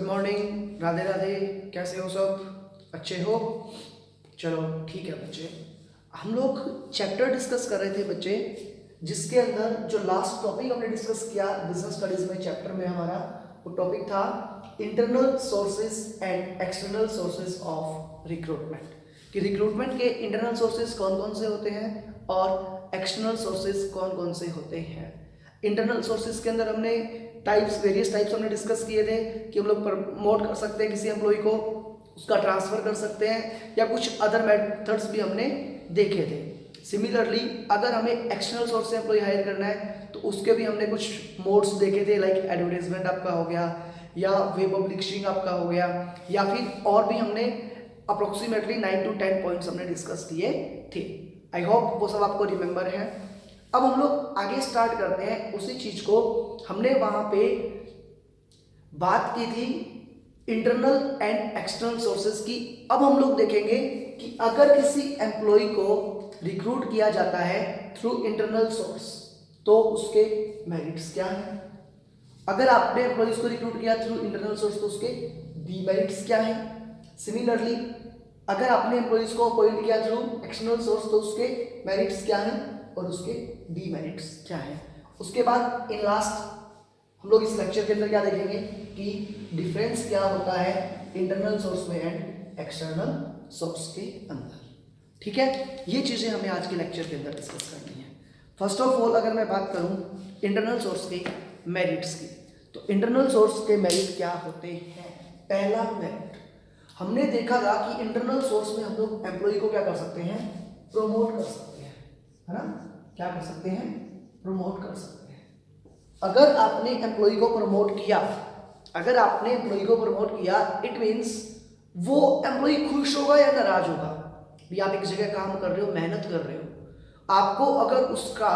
Good morning, Radhe Radhe. कैसे हो सब? अच्छे हो? चलो ठीक है बच्चे, हम लोग चैप्टर डिस्कस कर रहे थे बच्चे, जिसके अंदर जो लास्ट टॉपिक हमने डिस्कस किया बिजनेस स्टडीज में चैप्टर में हमारा वो टॉपिक था internal sources and external sources of recruitment. कि रिक्रूटमेंट के इंटरनल सोर्सेज कौन कौन से होते हैं और एक्सटर्नल सोर्सेज कौन कौन से होते हैं। इंटरनल सोर्सेज के अंदर हमने वेरियस टाइप्स हमने डिस्कस किए थे कि हम लोग प्रमोट कर सकते हैं किसी एम्प्लॉय को, उसका ट्रांसफर कर सकते हैं, या कुछ अदर मेथड्स भी हमने देखे थे। सिमिलरली अगर हमें एक्सटर्नल सोर्स से एम्प्लॉय हायर करना है तो उसके भी हमने कुछ मोड्स देखे थे, लाइक एडवर्टाइजमेंट आपका हो गया, या वेब पब्लिशिंग आपका हो गया, या फिर और भी हमने अप्रोक्सीमेटली 9 to 10 पॉइंट्स हमने डिस्कस किए थे। आई होप वो सब आपको रिमेंबर है। अब हम लोग आगे स्टार्ट करते हैं उसी चीज को। हमने वहां पे बात की थी इंटरनल एंड एक्सटर्नल सोर्सेज की। अब हम लोग देखेंगे कि अगर किसी एम्प्लॉय को रिक्रूट किया जाता है थ्रू इंटरनल सोर्स तो उसके मेरिट्स क्या हैं। अगर आपने एम्प्लॉयज को रिक्रूट किया थ्रू इंटरनल सोर्स तो उसके डीमेरिट्स क्या हैं। सिमिलरली अगर आपने एम्प्लॉयज को अपॉइंट किया थ्रू एक्सटर्नल सोर्स तो उसके मेरिट्स क्या हैं और उसके डीमेरिट्स क्या हैं। उसके बाद इन लास्ट हम लोग इस लेक्चर के अंदर क्या देखेंगे कि डिफरेंस क्या होता है इंटरनल सोर्स में एंड एक्सटर्नल सोर्स के अंदर। ठीक है, ये चीजें हमें आज के लेक्चर के अंदर डिस्कस करनी है। फर्स्ट ऑफ ऑल अगर मैं बात करूं इंटरनल सोर्स के मेरिट्स की, तो इंटरनल सोर्स के मेरिट क्या होते हैं। पहला मेरिट हमने देखा था कि इंटरनल सोर्स में हम लोग एम्प्लॉय को क्या कर सकते हैं, प्रमोट कर सकते हैं, है ना। क्या कर सकते हैं, प्रमोट कर सकते हैं। अगर आपने एम्प्लॉय को प्रमोट किया, अगर आपने एम्प्लॉय को प्रमोट किया इट मींस वो एम्प्लॉय खुश होगा या नाराज होगा। भी आप एक जगह काम कर रहे हो, मेहनत कर रहे हो, आपको अगर उसका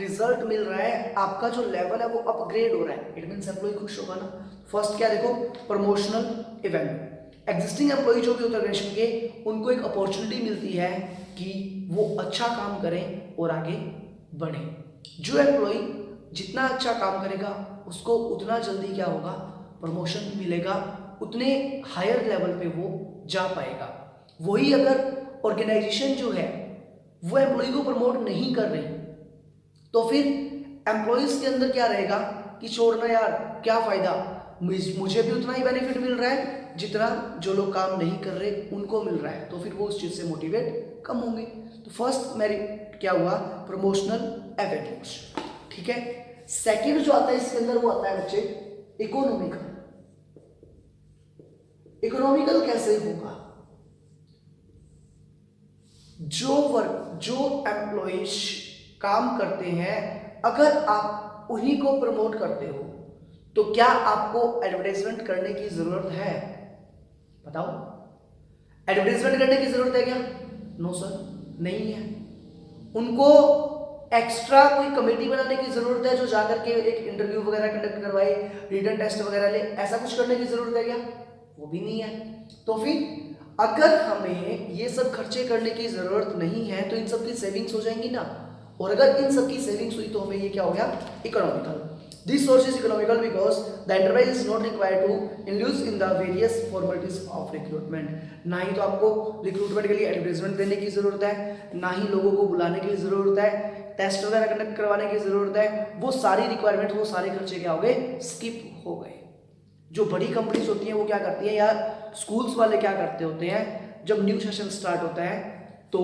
रिजल्ट मिल रहा है, आपका जो लेवल है वो अपग्रेड हो रहा है, इट मींस एम्प्लॉय खुश होगा ना। फर्स्ट क्या देखो, प्रमोशनल इवेंट। एग्जिस्टिंग एम्प्लॉय जो भी होता है ऑर्गेनाइजेशन के, उनको एक अपॉर्चुनिटी मिलती है कि वो अच्छा काम करें और आगे बढ़े। जो एम्प्लॉय जितना अच्छा काम करेगा उसको उतना जल्दी क्या होगा, प्रमोशन मिलेगा, उतने हायर लेवल पे वो जा पाएगा। वही अगर ऑर्गेनाइजेशन जो है वो एम्प्लॉय को प्रमोट नहीं कर रही तो फिर एम्प्लॉयज के अंदर क्या रहेगा कि छोड़ना यार, क्या फायदा, मुझे भी उतना ही बेनिफिट मिल रहा है जितना जो लोग काम नहीं कर रहे उनको मिल रहा है, तो फिर वो उस चीज से मोटिवेट कम होंगे। तो फर्स्ट मेरिट क्या हुआ, प्रमोशनल एवेन्यूज। ठीक है, सेकंड जो आता है इसके अंदर वो आता है बच्चे इकोनॉमिकल। इकोनॉमिकल कैसे होगा, जो एम्प्लॉइज काम करते हैं अगर आप उन्हीं को प्रमोट करते हो तो क्या आपको एडवर्टाइजमेंट करने की जरूरत है, बताओ। एडवर्टाइजमेंट करने की जरूरत है क्या? नो सर, नहीं है। उनको एक्स्ट्रा कोई कमेटी बनाने की जरूरत है जो जाकर के एक इंटरव्यू वगैरह कंडक्ट करवाए, रिटन टेस्ट वगैरह ले, ऐसा कुछ करने की जरूरत है क्या? वो भी नहीं है। तो फिर अगर हमें ये सब खर्चे करने की जरूरत नहीं है तो इन सब की सेविंग्स हो जाएंगी ना, और अगर इन सब की सेविंग्स हुई तो हमें ये क्या हो गया, economical. This source is economical because the enterprise is not required to induce in the various formalities of recruitment. ना ही तो आपको रिक्रूटमेंट के लिए एडवर्टाइजमेंट देने की जरूरत है, ना ही लोगों को बुलाने की जरूरत है, टेस्ट वगैरह कंडक्ट करवाने की जरूरत है। वो सारी रिक्वायरमेंट, वो सारे खर्चे क्या हो गए, स्किप हो गए। जो बड़ी कंपनीज होती हैं वो क्या करती हैं, या स्कूल्स वाले क्या करते होते हैं, जब न्यू सेशन स्टार्ट होता है तो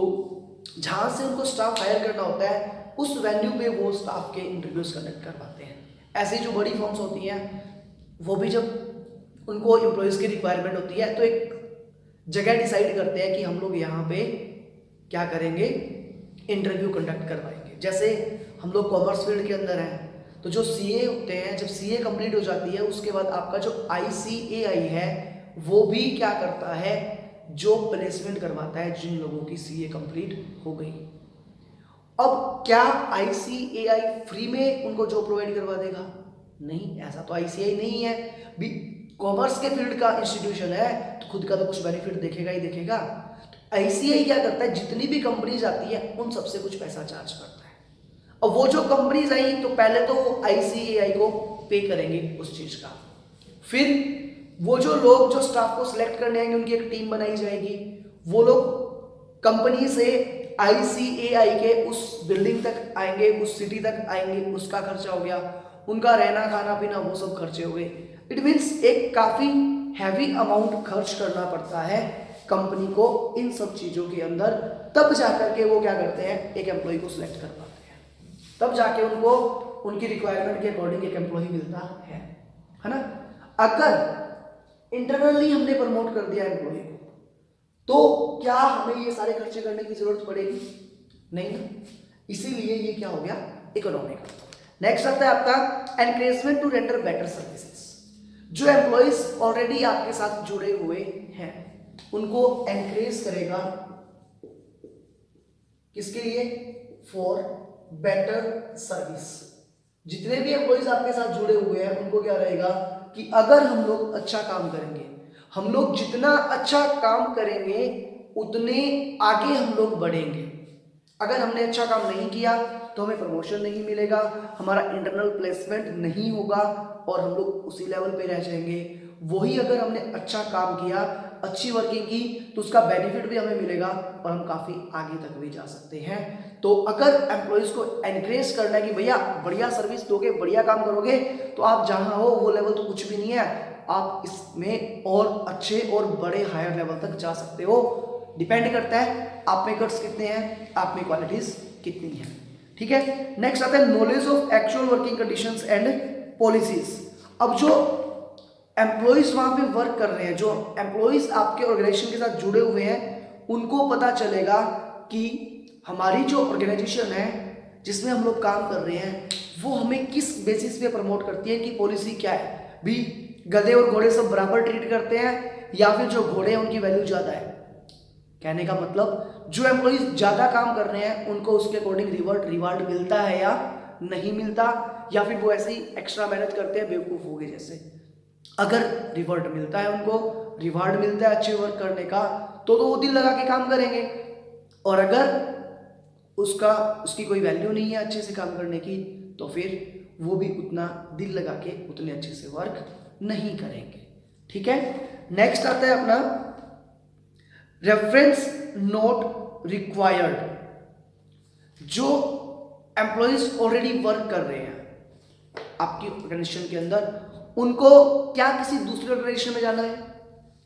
जहाँ से उनको स्टाफ हायर करना होता है उस वेन्यू पे वो स्टाफ के इंटरव्यूज कंडक्ट करवाते हैं। ऐसी जो बड़ी फर्म्स होती हैं वो भी जब उनको एम्प्लॉयज़ की रिक्वायरमेंट होती है तो एक जगह डिसाइड करते हैं कि हम लोग यहाँ पे क्या करेंगे, इंटरव्यू कंडक्ट करवाएंगे। जैसे हम लोग कॉमर्स फील्ड के अंदर हैं तो जो सीए होते हैं, जब सीए कंप्लीट हो जाती है उसके बाद आपका जो आईसीएआई है वो भी क्या करता है, जो प्लेसमेंट करवाता है जिन लोगों की सीए कंप्लीट हो गई। अब क्या आईसीएआई फ्री में उनको जॉब प्रोवाइड करवा देगा? नहीं, ऐसा तो आईसीएआई नहीं है। भी कॉमर्स के फील्ड का इंस्टीट्यूशन है तो खुद का तो कुछ बेनिफिट देखेगा ही देखेगा। आईसीएआई क्या करता है, जितनी भी कंपनीज आती है उन सबसे कुछ पैसा चार्ज करता है। अब वो जो कंपनीज आई तो पहले तो आईसीएआई को पे करेंगे उस चीज का, फिर वो जो लोग जो स्टाफ को सिलेक्ट करने आएंगे उनकी एक टीम बनाई जाएगी, वो लोग कंपनी से ICAI के उस बिल्डिंग तक आएंगे, उस सिटी तक आएंगे, उसका खर्चा हो गया, उनका रहना खाना पीना वो सब खर्चे हो गए। इट मीन्स एक काफी हैवी अमाउंट खर्च करना पड़ता है कंपनी को इन सब चीजों के अंदर, तब जाकर के वो क्या करते हैं, एक एम्प्लॉय को सिलेक्ट कर पाते हैं, तब जाके उनको उनकी रिक्वायरमेंट के अकॉर्डिंग एक एम्प्लॉय मिलता है ना। अगर इंटरनली हमने प्रमोट कर दिया एम्प्लॉय को, तो क्या हमें ये सारे खर्चे करने की जरूरत पड़ेगी? नहीं ना, इसीलिए ये क्या हो गया, इकोनॉमिकल। नेक्स्ट आता है आपका encouragement to render better services. जो एम्प्लॉइज ऑलरेडी आपके साथ जुड़े हुए हैं उनको एनकरेज करेगा, किसके लिए? For better service. जितने भी एम्प्लॉइज आपके साथ जुड़े हुए हैं उनको क्या रहेगा कि अगर हम लोग अच्छा काम करेंगे, हम लोग जितना अच्छा काम करेंगे उतने आगे हम लोग बढ़ेंगे। अगर हमने अच्छा काम नहीं किया तो हमें प्रमोशन नहीं मिलेगा, हमारा इंटरनल प्लेसमेंट नहीं होगा और हम लोग उसी लेवल पे रह जाएंगे। वही अगर हमने अच्छा काम किया, अच्छी वर्किंग की, तो उसका बेनिफिट भी हमें मिलेगा और हम काफ़ी आगे तक भी जा सकते हैं। तो अगर एम्प्लॉयज़ को एनकरेज करना है कि भैया बढ़िया सर्विस दोगे, बढ़िया काम करोगे, तो आप जहाँ हो वो लेवल तो कुछ भी नहीं है, आप इसमें और अच्छे और बड़े हायर लेवल तक जा सकते हो। डिपेंड करता है आप में गट्स कितने हैं, आप में क्वालिटीज कितनी हैं। ठीक है, नेक्स्ट आता है knowledge of actual working conditions and policies. अब जो एम्प्लॉइज वहां पे वर्क कर रहे हैं, जो एम्प्लॉइज आपके ऑर्गेनाइजेशन के साथ जुड़े हुए हैं, उनको पता चलेगा कि हमारी जो ऑर्गेनाइजेशन है जिसमें हम लोग काम कर रहे हैं वो हमें किस बेसिस पे प्रमोट करती है, कि पॉलिसी क्या है। भी गधे और घोड़े सब बराबर ट्रीट करते हैं या फिर जो घोड़े हैं उनकी वैल्यू ज्यादा है। कहने का मतलब जो एम्प्लॉइज ज्यादा काम कर रहे हैं उनको उसके अकॉर्डिंग रिवार्ड मिलता है या नहीं मिलता, या फिर वो ऐसे ही एक्स्ट्रा मेहनत करते हैं बेवकूफ हो गए जैसे। अगर रिवार्ड मिलता है, उनको रिवार्ड मिलता है अच्छे वर्क करने का, तो वो दिल लगा के काम करेंगे। और अगर उसकी कोई वैल्यू नहीं है अच्छे से काम करने की, तो फिर वो भी उतना दिल लगा के उतने अच्छे से वर्क नहीं करेंगे। ठीक है, नेक्स्ट आता है अपना रेफरेंस नोट रिक्वायर्ड। जो एम्प्लॉइज ऑलरेडी वर्क कर रहे हैं आपकी ऑर्गेनाइजेशन के अंदर, उनको क्या किसी दूसरे ऑर्गेनाइजेशन में जाना है?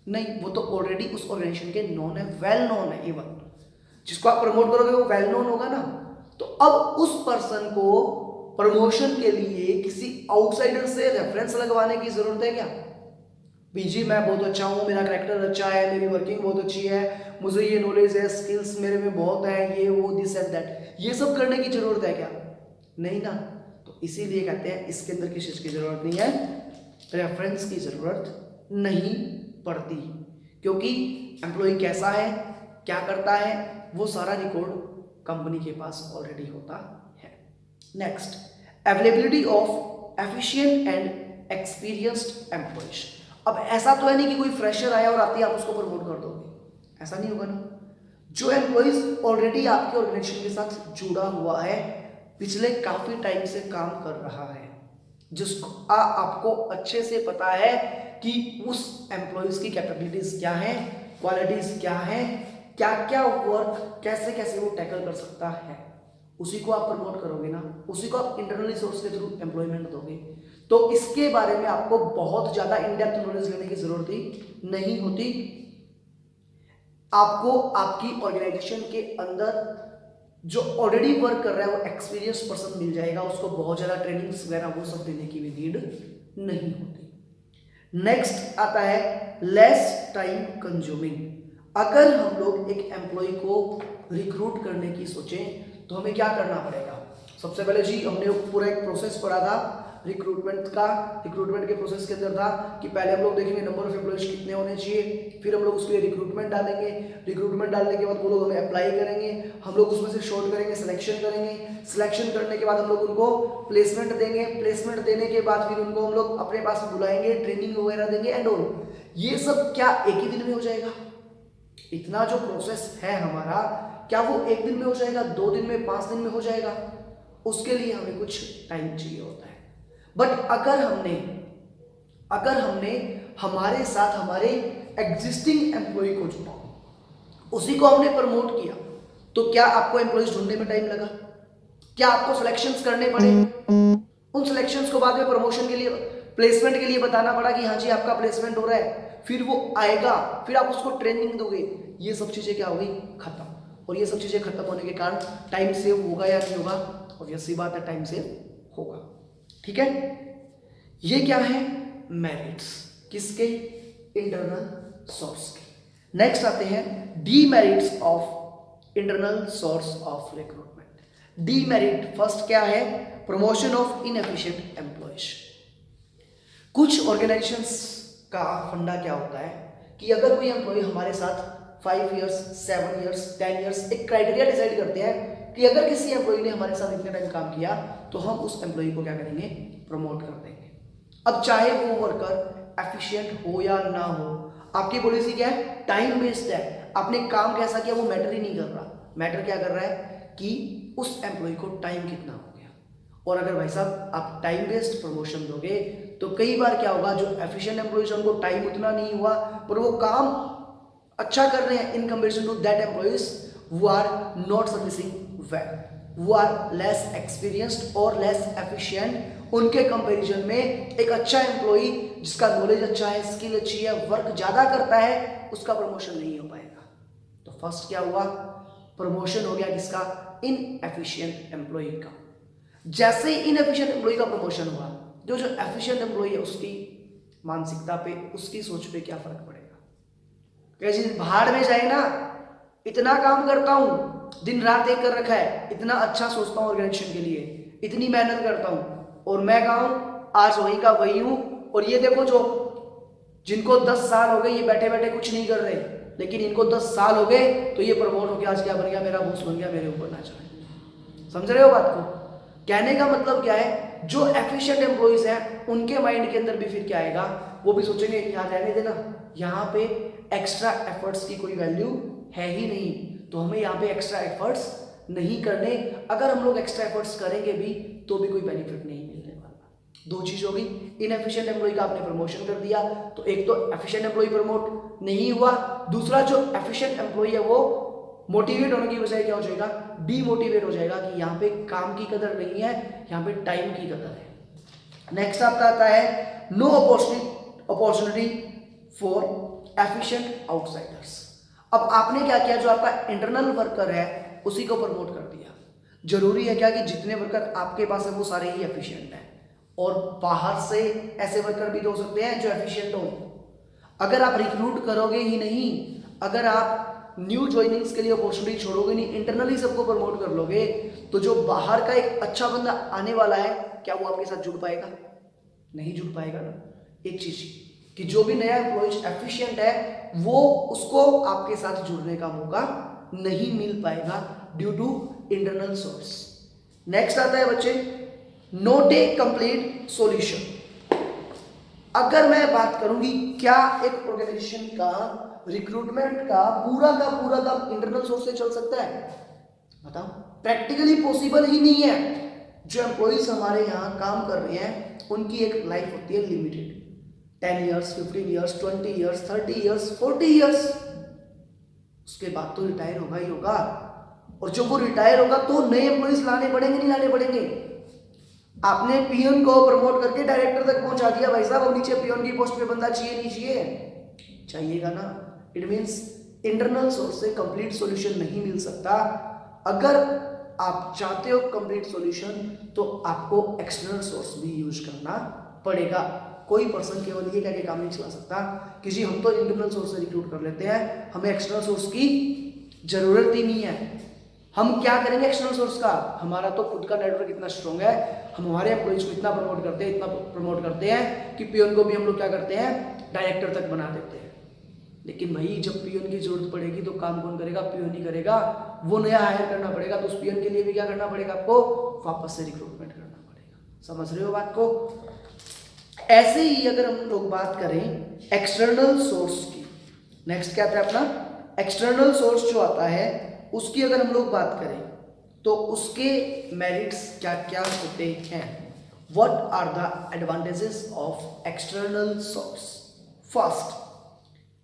नहीं, वो तो ऑलरेडी उस ऑर्गेनाइजेशन के नोन है, वेल नोन है। इवन जिसको आप प्रमोट करोगे वो वेल नोन होगा ना। तो अब उस पर्सन को प्रमोशन के लिए किसी आउटसाइडर से रेफरेंस लगवाने की जरूरत है क्या? बीजी मैं बहुत अच्छा हूँ, मेरा कैरेक्टर अच्छा है, मेरी वर्किंग बहुत अच्छी है, मुझे ये नॉलेज है, स्किल्स मेरे में बहुत है, ये वो दिस एंड दैट, ये सब करने की जरूरत है क्या? नहीं ना। तो इसीलिए कहते हैं इसके अंदर किसी चीज की जरूरत नहीं है, रेफरेंस की जरूरत नहीं पड़ती, क्योंकि एम्प्लॉय कैसा है, क्या करता है, वो सारा रिकॉर्ड कंपनी के पास ऑलरेडी होता है। Next, availability of efficient and experienced employees. अब ऐसा तो है नहीं कि कोई फ्रेशर आया और आते ही आप उसको प्रमोट कर दोगे, ऐसा नहीं होगा ना। जो एम्प्लॉयज ऑलरेडी आपके ऑर्गेनाइजेशन के साथ जुड़ा हुआ है, पिछले काफी टाइम से काम कर रहा है, जिसको आपको अच्छे से पता है कि उस एम्प्लॉयज की कैपेबिलिटीज क्या है, क्वालिटीज क्या है, क्या क्या वर्क कैसे कैसे वो टैकल कर सकता है, उसी को आप प्रमोट करोगे ना, उसी को आप इंटरनली सोर्स के थ्रू एम्प्लॉयमेंट दोगे। तो इसके बारे में आपको बहुत ज्यादा इन डेप्थ नॉलेज लेने की जरूरत ही नहीं होती। आपको आपकी ऑर्गेनाइजेशन के अंदर जो ऑलरेडी वर्क कर रहा है वो एक्सपीरियंस पर्सन मिल जाएगा, उसको बहुत ज्यादा ट्रेनिंग्स वगैरह वो सब देने की भी नीड नहीं होती। नेक्स्ट आता है लेस टाइम कंज्यूमिंग। अगर हम लोग एक एम्प्लॉय को रिक्रूट करने की सोचें तो हमें क्या करना पड़ेगा? सबसे पहले जी हमने पूरा एक प्रोसेस पढ़ा था रिक्रूटमेंट का। रिक्रूटमेंट के प्रोसेस के अंदर था कि पहले हम लोग देखेंगे नंबर ऑफ एम्प्लॉयज कितने होने चाहिए, फिर हम लोग उसके लिए रिक्रूटमेंट डालेंगे, रिक्रूटमेंट डालने के बाद वो लोग हमें अप्लाई करेंगे, हम लोग उसमें से शॉर्ट करेंगे, सिलेक्शन करेंगे, सिलेक्शन करने के बाद हम लोग उनको प्लेसमेंट देंगे, प्लेसमेंट देने के बाद फिर उनको हम लोग अपने पास बुलाएंगे, ट्रेनिंग वगैरह देंगे एंड ऑल। ये सब क्या एक ही दिन में हो जाएगा? इतना जो प्रोसेस है हमारा, क्या वो एक दिन में हो जाएगा, 2 दिन में, 5 दिन में हो जाएगा? उसके लिए हमें कुछ टाइम चाहिए होता है। बट अगर हमने हमारे साथ हमारे एग्जिस्टिंग एम्प्लॉय को जुड़ा, उसी को हमने प्रमोट किया, तो क्या आपको एम्प्लॉयज ढूंढने में टाइम लगा? क्या आपको सिलेक्शंस करने पड़े? उन सिलेक्शंस को बाद में प्रमोशन के लिए, प्लेसमेंट के लिए बताना पड़ा कि हाँ जी आपका प्लेसमेंट हो रहा है, फिर वो आएगा, फिर आप उसको ट्रेनिंग दोगे। ये सब चीजें क्या हो गई? खत्म। और ये सब चीजें खत्म होने के कारण टाइम सेव होगा या नहीं होगा? ऑब्वियस सी बात है, टाइम सेव होगा। ठीक है, ये क्या है? मेरिट्स किसके? इंटरनल सोर्स के। नेक्स्ट आते हैं demerits of internal source of recruitment. Demerit first क्या है? Promotion of inefficient employees. कुछ ऑर्गेनाइजेशंस का फंडा क्या होता है कि अगर कोई एम्प्लॉय हमारे साथ 5 इयर्स, 7 इयर्स, 10 इयर्स, एक क्राइटेरिया डिसाइड करते हैं कि अगर किसी एम्प्लॉय ने हमारे साथ इतने टाइम काम किया तो हम उस एम्प्लॉय को क्या करेंगे? प्रमोट कर देंगे। अब चाहे वो वर्कर एफिशिएंट हो या ना हो, आपकी पॉलिसी क्या है? टाइम बेस्ड है। आपने काम कैसा किया वो मैटर ही नहीं कर रहा। मैटर क्या कर रहा है कि उस एम्प्लॉय को टाइम कितना हो गया। और अगर भाई साहब आप टाइम बेस्ड प्रमोशन दोगे तो कई बार क्या होगा, जो एफिशिएंट एम्प्लॉयज उनको टाइम उतना नहीं हुआ पर वो काम अच्छा कर रहे हैं in comparison to that employees who are not servicing well, who are less experienced और less efficient, उनके कंपैरिजन में एक अच्छा एम्प्लॉई जिसका नॉलेज अच्छा है, स्किल अच्छी है, वर्क ज्यादा करता है, उसका प्रमोशन नहीं हो पाएगा। तो फर्स्ट क्या हुआ? प्रमोशन हो गया किसका? इनएफिशिएंट एम्प्लॉई का। जैसे ही इनएफिशिएंट एम्प्लॉई का प्रमोशन हुआ, जो एफिशिएंट एम्प्लॉई है उसकी मानसिकता पे, उसकी सोच पे क्या फर्क पड़ेगा? कैसे भाड़ में जाए ना, इतना काम करता हूं, दिन रात एक कर रखा है, इतना अच्छा सोचता हूं ऑर्गेनाइजेशन के लिए, इतनी मेहनत करता हूं, और मैं कहूं आज वही का वही हूं। और ये देखो जो जिनको 10 साल हो गए ये बैठे बैठे कुछ नहीं कर रहे, लेकिन इनको 10 साल हो गए तो ये प्रमोट हो गया, आज क्या बन गया? मेरा बॉस बन गया, मेरे ऊपर नाच रहा है। समझ रहे हो बात को? कहने का मतलब क्या है? जो एफिशिएंट एम्प्लॉइज हैं उनके माइंड के अंदर भी फिर क्या आएगा? वो भी सोचेंगे यहाँ रहने देना, यहाँ पे एक्स्ट्रा एफर्ट्स की कोई वैल्यू है ही नहीं, तो हमें यहाँ पे एक्स्ट्रा एफर्ट्स नहीं करने। अगर हम लोग एक्स्ट्रा एफर्ट्स करेंगे भी तो भी कोई बेनिफिट नहीं मिलने वाला। दो चीज होगी, इनएफिशिएंट एम्प्लॉय का आपने प्रमोशन कर दिया तो एक तो एफिशिएंट एम्प्लॉय प्रमोट नहीं हुआ, दूसरा जो एफिशिएंट एम्प्लॉय है वो मोटिवेट होने की बजाय क्या हो जाएगा? डीमोटिवेट हो जाएगा कि यहाँ पे काम की कदर नहीं है, यहाँ पे टाइम की कदर है। नेक्स्ट आपका आता है no opportunity for efficient outsiders. अब आपने क्या किया? जो आपका इंटरनल वर्कर है उसी को प्रमोट कर दिया। जरूरी है क्या कि जितने वर्कर आपके पास है वो सारे ही एफिशिएंट हैं? और बाहर से ऐसे वर्कर भी तो हो सकते हैं जो एफिशिएंट हो। अगर आप रिक्रूट करोगे ही नहीं, अगर आप न्यू ज्वाइनिंग्स के लिए अपॉर्चुनिटी छोड़ोगे नहीं, इंटरनली सबको प्रमोट कर लोगे, तो जो बाहर का एक अच्छा बंदा आने वाला है क्या वो आपके साथ जुड़ पाएगा? नहीं जुड़ पाएगा ना। एक चीज कि जो भी नया एम्प्लॉय एफिशिएंट है वो उसको आपके साथ जुड़ने का मौका नहीं मिल पाएगा due to internal source. Next आता है बच्चे नॉट ए कंप्लीट सॉल्यूशन। अगर मैं बात करूंगी क्या एक ऑर्गेनाइजेशन का रिक्रूटमेंट का पूरा काम इंटरनल सोर्स से चल सकता है? बताओ, प्रैक्टिकली पॉसिबल ही नहीं है। जो एम्प्लॉइज हमारे यहाँ काम कर रहे हैं उनकी एक लाइफ होती है limited, 10 years, 15 years, 20 years, 30 years, 40 years, उसके बाद तो रिटायर होगा ही होगा। और जब वो रिटायर होगा तो नए एम्प्लॉइज लाने पड़ेंगे, नहीं लाने पड़ेंगे? आपने पीएन को प्रमोट करके डायरेक्टर तक पहुंचा दिया, भाई साहब अब नीचे पीएन की पोस्ट पे बंदा चाहिए नहीं चाहिए? चाहिएगा ना। इट मीन्स इंटरनल सोर्स से कंप्लीट सॉल्यूशन नहीं मिल सकता। अगर आप चाहते हो कंप्लीट सॉल्यूशन तो आपको एक्सटर्नल सोर्स भी यूज करना पड़ेगा। कोई पर्सन केवल ये कह के काम नहीं चला सकता कि जी हम तो इंटरनल सोर्स से रिक्रूट कर लेते हैं, हमें एक्सटर्नल सोर्स की जरूरत ही नहीं है। हम क्या करेंगे एक्सटर्नल सोर्स का? हमारा तो खुद का नेटवर्क इतना स्ट्रॉन्ग है, हम हमारे एम्प्लॉइज को इतना प्रमोट करते हैं कि पीएन को भी हम लोग क्या करते हैं? डायरेक्टर तक बना देते हैं। लेकिन भाई जब पीएन की जरूरत पड़ेगी तो काम कौन करेगा? पीएन ही करेगा। वो नया हायर करना पड़ेगा तो उस पीएन के लिए भी क्या करना पड़ेगा? आपको वापस से रिक्रूटमेंट करना पड़ेगा। समझ रहे हो बात को? ऐसे ही अगर हम लोग बात करें एक्सटर्नल सोर्स की, नेक्स्ट क्या आता है अपना एक्सटर्नल सोर्स जो आता है उसकी अगर हम लोग बात करें तो उसके मेरिट्स क्या क्या होते हैं? What are the advantages of external source? First,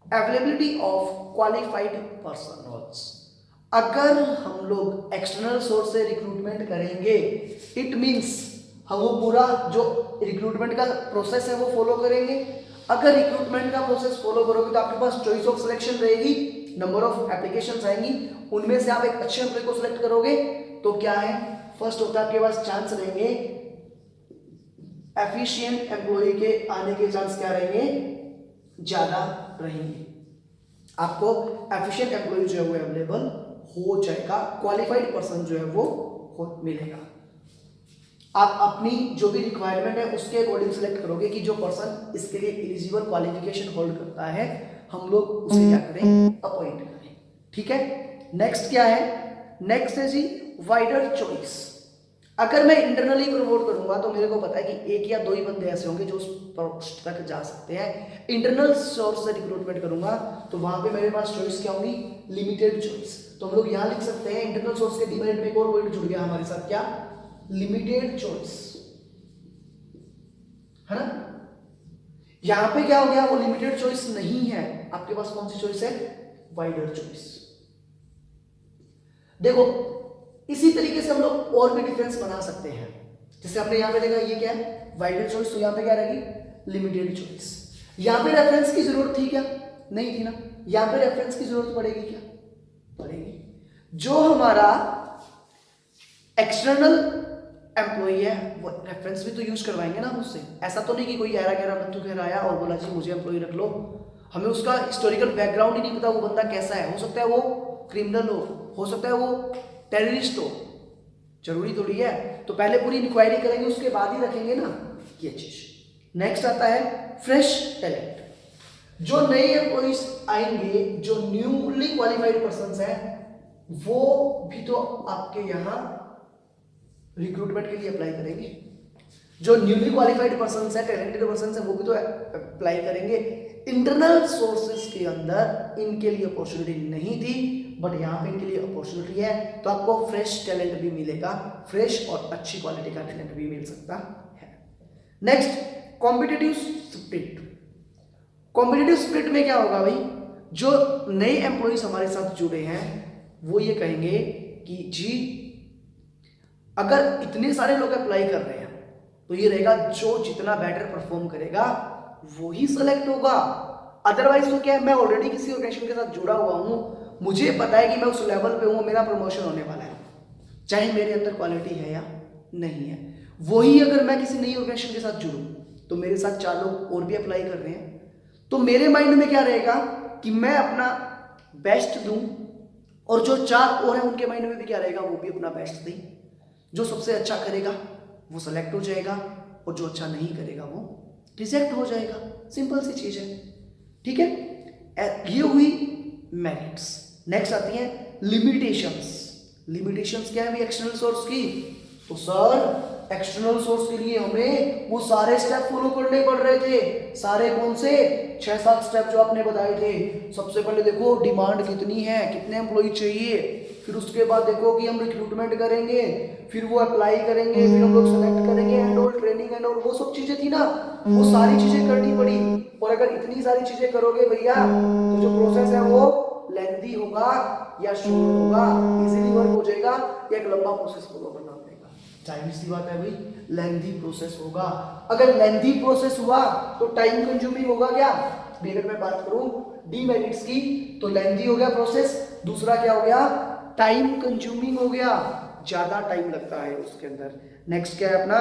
availability of qualified personals. अगर हम लोग एक्सटर्नल सोर्स से रिक्रूटमेंट करेंगे, इट मींस हम वो पूरा जो रिक्रूटमेंट का प्रोसेस है वो फॉलो करेंगे। अगर रिक्रूटमेंट का प्रोसेस फॉलो करोगे तो आपके पास चॉइस ऑफ सिलेक्शन रहेगी, नंबर ऑफ एप्लीकेशंस आएंगी, उनमें से आप एक अच्छे एम्प्लॉय को सिलेक्ट करोगे तो क्या है, फर्स्ट होता है आपके पास चांस रहेंगे, एफिशिएंट एम्प्लॉय के आने के चांस क्या रहेंगे, ज्यादा रहेंगे। आपको एफिशिएंट एम्प्लॉय जो है वो अवेलेबल हो जाएगा, क्वालिफाइड पर्सन जो है वो मिलेगा। आप अपनी जो भी रिक्वायरमेंट है उसके अकॉर्डिंग सेलेक्ट करोगे कि जो पर्सन इसके लिए एलिजिबल क्वालिफिकेशन होल्ड करता है हम लोग उसे क्या करें, अपॉइंट करें। ठीक है, नेक्स्ट क्या है, नेक्स्ट है जी वाइडर चॉइस। अगर मैं इंटरनली प्रमोट करूंगा तो मेरे को पता है कि एक या दो ही बंदे ऐसे होंगे जो उस पोस्ट तक जा सकते हैं। इंटरनल सोर्स से रिक्रूटमेंट करूंगा तो वहां पे मेरे पास चॉइस क्या होंगी, लिमिटेड चॉइस। तो हम लोग यहां लिख सकते हैं इंटरनल सोर्स के डिमेरिट में एक और पॉइंट जुड़ गया हमारे साथ, क्या, लिमिटेड चॉइस, है ना। यहां पे क्या हो गया, वो लिमिटेड चॉइस नहीं है, आपके पास कौन सी चॉइस है, वाइडर चॉइस। देखो इसी तरीके से हम लोग और भी डिफरेंस बना सकते हैं। जैसे आपने यहां पे देखा ये क्या है, वाइडर चॉइस, तो यहां पे क्या रहेगी, लिमिटेड चॉइस। यहां पे रेफरेंस की जरूरत थी क्या, नहीं थी ना। यहां पे रेफरेंस की जरूरत पड़ेगी क्या, पड़ेगी। जो हमारा एक्सटर्नल एम्प्लॉई है वो रेफरेंस भी तो यूज करवाएंगे ना उससे। ऐसा तो नहीं कि कोई गहरा गहरा बंदू कह आया और बोला जी मुझे एम्प्लॉई रख लो, हमें उसका हिस्टोरिकल बैकग्राउंड ही नहीं पता, वो बंदा कैसा है। हो सकता है वो क्रिमिनल हो सकता है वो टेररिस्ट हो, जरूरी थोड़ी है। तो पहले पूरी इंक्वायरी करेंगे उसके बाद ही रखेंगे ना, ये चीज। नेक्स्ट आता है फ्रेश टैलेंट। जो नए एम्प्लॉइज आएंगे, जो न्यूली क्वालिफाइड पर्सन है, वो भी तो आपके यहां रिक्रूटमेंट के लिए अप्लाई करेंगे। जो न्यूली क्वालिफाइड पर्सन है, टैलेंटेड पर्सन है, वो भी तो अप्लाई करेंगे। इंटरनल सोर्सेस के अंदर इनके लिए अपॉर्चुनिटी नहीं थी, बट यहाँ पे इनके लिए अपॉर्चुनिटी है, तो आपको फ्रेश टैलेंट भी मिलेगा, फ्रेश और अच्छी क्वालिटी का टैलेंट भी मिल सकता है। Next, competitive spirit. Competitive spirit में क्या होगा भाई, जो नए एम्प्लॉइज हमारे साथ जुड़े हैं वो ये कहेंगे कि जी अगर इतने सारे लोग अप्लाई कर रहे हैं तो ये रहेगा जो जितना बेटर परफॉर्म करेगा वो ही सेलेक्ट होगा। अदरवाइज तो क्या है, मैं ऑलरेडी किसी ऑर्गेनाइजेशन के साथ जुड़ा हुआ हूं, मुझे पता है कि मैं उस लेवल पे हूं, मेरा प्रमोशन होने वाला है, चाहे मेरे अंदर क्वालिटी है या नहीं है। वही अगर मैं किसी नई ऑर्गेनाइजेशन के साथ जुड़ूं तो मेरे साथ 4 लोग और भी अप्लाई कर रहे हैं, तो मेरे माइंड में क्या रहेगा कि मैं अपना बेस्ट दूं, और जो 4 और हैं उनके माइंड में भी क्या रहेगा, वो भी अपना बेस्ट दें। जो सबसे अच्छा करेगा वो सेलेक्ट हो जाएगा, और जो अच्छा नहीं करेगा वो रिजेक्ट हो जाएगा। सिंपल सी चीज है, ठीक है। ये हुई मेरिट्स। नेक्स्ट आती हैं लिमिटेशंस। लिमिटेशंस क्या है भी एक्सटर्नल सोर्स की, तो सर एक्सटर्नल सोर्स के लिए हमें वो सारे स्टेप फॉलो करने पड़ रहे थे। सारे कौन से, 6-7 स्टेप जो आपने बताए थे। सबसे पहले देखो डिमांड कितनी है, कितने एम्प्लॉय चाहिए, फिर उसके बाद देखो कि हम रिक्रूटमेंट करेंगे, फिर वो अप्लाई करेंगे, फिर हम लोग सेलेक्ट करेंगे, and all training and all, वो सब चीजें थी ना, वो सारी चीजें करनी पड़ी। और अगर इतनी सारी चीजें करोगे भैया तो जो प्रोसेस है वो लेंथी होगा या शॉर्ट होगा, इजीली वर्क हो जाएगा या एक लंबा प्रोसेस फॉलो करना पड़ेगा। जाहिर सी बात है भाई, लेंथी प्रोसेस होगा। अगर लेंथी प्रोसेस हुआ तो टाइम कंज्यूमिंग होगा क्या। अगर मैं बात करूं डीमेरिट्स की, तो लेंथी हो गया प्रोसेस, दूसरा क्या हो गया, टाइम कंज्यूमिंग हो गया, ज्यादा टाइम लगता है उसके अंदर। नेक्स्ट क्या है अपना,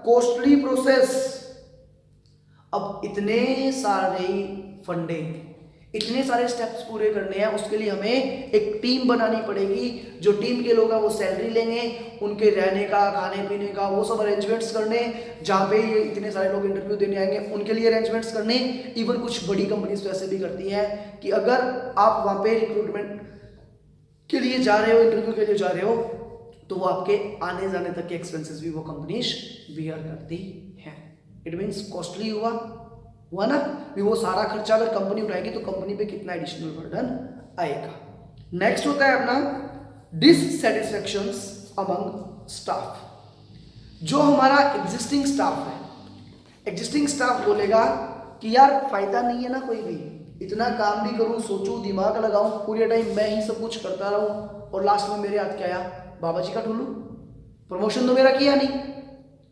कॉस्टली प्रोसेस। अब इतने सारे फंडिंग, इतने सारे स्टेप्स पूरे करने हैं, उसके लिए हमें एक टीम बनानी पड़ेगी। जो टीम के लोग हैं वो सैलरी लेंगे, उनके रहने का, खाने पीने का, वो सब अरेंजमेंट्स करने। जहाँ पे ये इतने सारे लोग इंटरव्यू देने आएंगे उनके लिए अरेंजमेंट्स करने। इवन कुछ बड़ी कंपनीज तो ऐसे भी करती हैं कि अगर आप वहाँ पे रिक्रूटमेंट के लिए जा रहे हो, इंटरव्यू के लिए जा रहे हो, तो वो आपके आने जाने तक के एक्सपेंसेस भी वो कंपनीज बियर करती हैं। इट मीन्स कॉस्टली हुआ ना भी, वो सारा खर्चा अगर कंपनी उठाएगी तो कंपनी पे कितना एडिशनल बर्डन आएगा। नेक्स्ट होता है अपना डिससैटिस्फैक्शंस अमंग स्टाफ। जो हमारा एग्जिस्टिंग स्टाफ है, एग्जिस्टिंग स्टाफ बोलेगा कि यार फायदा नहीं है ना कोई भी, इतना काम भी करूँ, सोचूं, दिमाग लगाऊं, पूरे टाइम मैं ही सब कुछ करता रहूं और लास्ट में मेरे हाथ क्या आया, बाबा जी का ठुल्लू। प्रमोशन तो मेरा किया नहीं,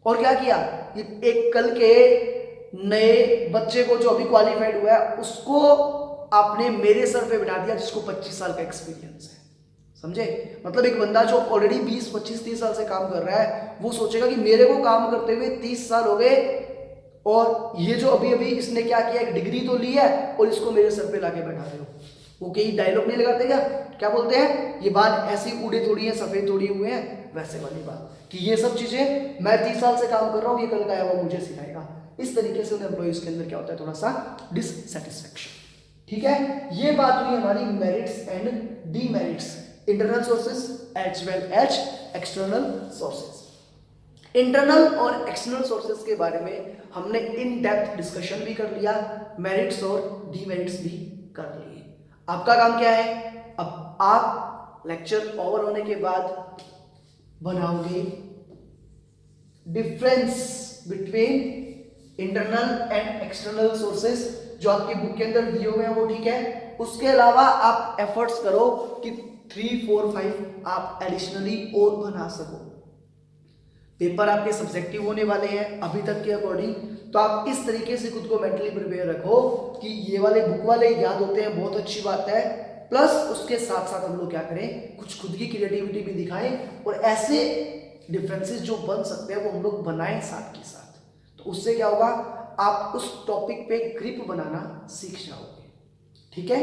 और क्या किया, ये एक कल के नए बच्चे को जो अभी क्वालिफाइड हुआ है उसको आपने मेरे सर पे बिठा दिया जिसको 25 साल का एक्सपीरियंस है। समझे? मतलब एक बंदा जो ऑलरेडी 20, 25, 30 साल से काम कर रहा है वो सोचेगा कि मेरे को काम करते हुए 30 साल हो गए और ये जो अभी अभी इसने क्या किया, एक डिग्री तो ली है और इसको मेरे सर पे लाके बैठा रहे हो। वो कई डायलॉग नहीं लगाते क्या, क्या बोलते हैं, ये बाल ऐसी उड़े थोड़ी है, सफेद थोड़ी हुए हैं, वैसे वाली बात कि ये सब चीजें मैं 30 साल से काम कर रहा हूँ, ये कल का आया वो मुझे सिखाएगा। इस तरीके से उन एम्प्लॉइज के अंदर क्या होता है, थोड़ा सा डिससेटिस्फेक्शन। ठीक है, ये बात हुई हमारी merits and demerits, internal sources as well as external sources. Internal और एक्सटर्नल सोर्सेस के बारे में हमने इन डेप्थ डिस्कशन भी कर लिया, मेरिट्स और डीमेरिट्स भी कर लिए। आपका काम क्या है, अब आप लेक्चर ओवर होने के बाद बनाओगे difference between internal and external sources, जो आपकी बुक के अंदर दिए हुए हैं वो ठीक है, उसके अलावा आप एफर्ट्स करो कि 3, 4, 5 आप एडिशनली और बना सको। पेपर आपके सब्जेक्टिव होने वाले हैं अभी तक के अकॉर्डिंग, तो आप इस तरीके से खुद को मेंटली प्रिपेयर रखो कि ये वाले बुक वाले याद होते हैं, बहुत अच्छी बात है, प्लस उसके साथ साथ हम लोग क्या करें, कुछ खुद की क्रिएटिविटी भी दिखाएं और ऐसे डिफरेंसेस जो बन सकते हैं वो हम लोग बनाएं साथ के साथ। तो उससे क्या होगा, आप उस टॉपिक पे ग्रिप बनाना सीख जाओगे। ठीक है,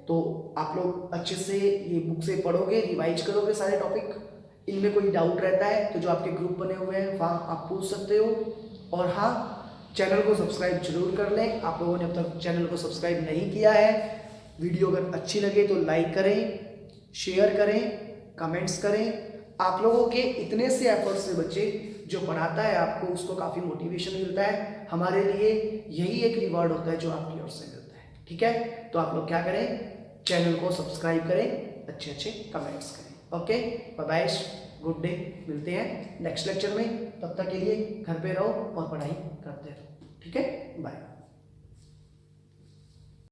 तो आप लोग अच्छे से ये बुक से पढ़ोगे, रिवाइज करोगे सारे टॉपिक। इनमें कोई डाउट रहता है तो जो आपके ग्रुप बने हुए हैं वहाँ आप पूछ सकते हो। और हाँ, चैनल को सब्सक्राइब जरूर कर लें। आप लोगों ने अब तक चैनल को सब्सक्राइब नहीं किया है, वीडियो अगर अच्छी लगे तो लाइक करें, शेयर करें, कमेंट्स करें। आप लोगों के इतने से एफर्ट से बच्चे जो पढ़ाता है आपको उसको काफ़ी मोटिवेशन मिलता है, हमारे लिए यही एक रिवॉर्ड होता है जो आपकी ओर से मिलता है। ठीक है, तो आप लोग क्या करें, चैनल को सब्सक्राइब करें, अच्छे अच्छे कमेंट्स करें। Okay, bye bye, good day, मिलते हैं नेक्स्ट लेक्चर में। तब तक के लिए घर पे रहो और पढ़ाई करते रहो। ठीक है, बाय।